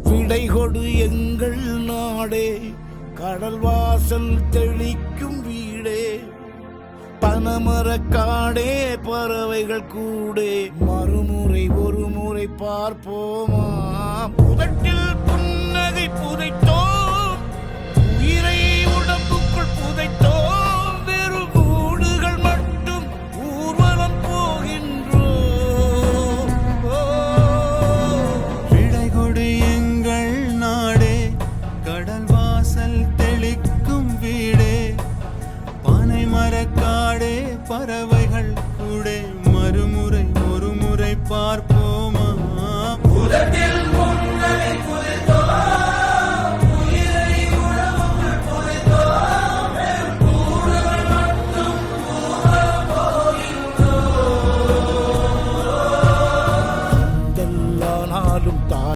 விடை கொடு எங்கள் நாடே, கடல் வாசல் தெளிக்கும் வீடே, பனமரக்காடே பறவைகள் கூடே, மறுமுறை ஒரு முறை பார்ப்போமா, புதட்டில் புன்னகை புதைத்த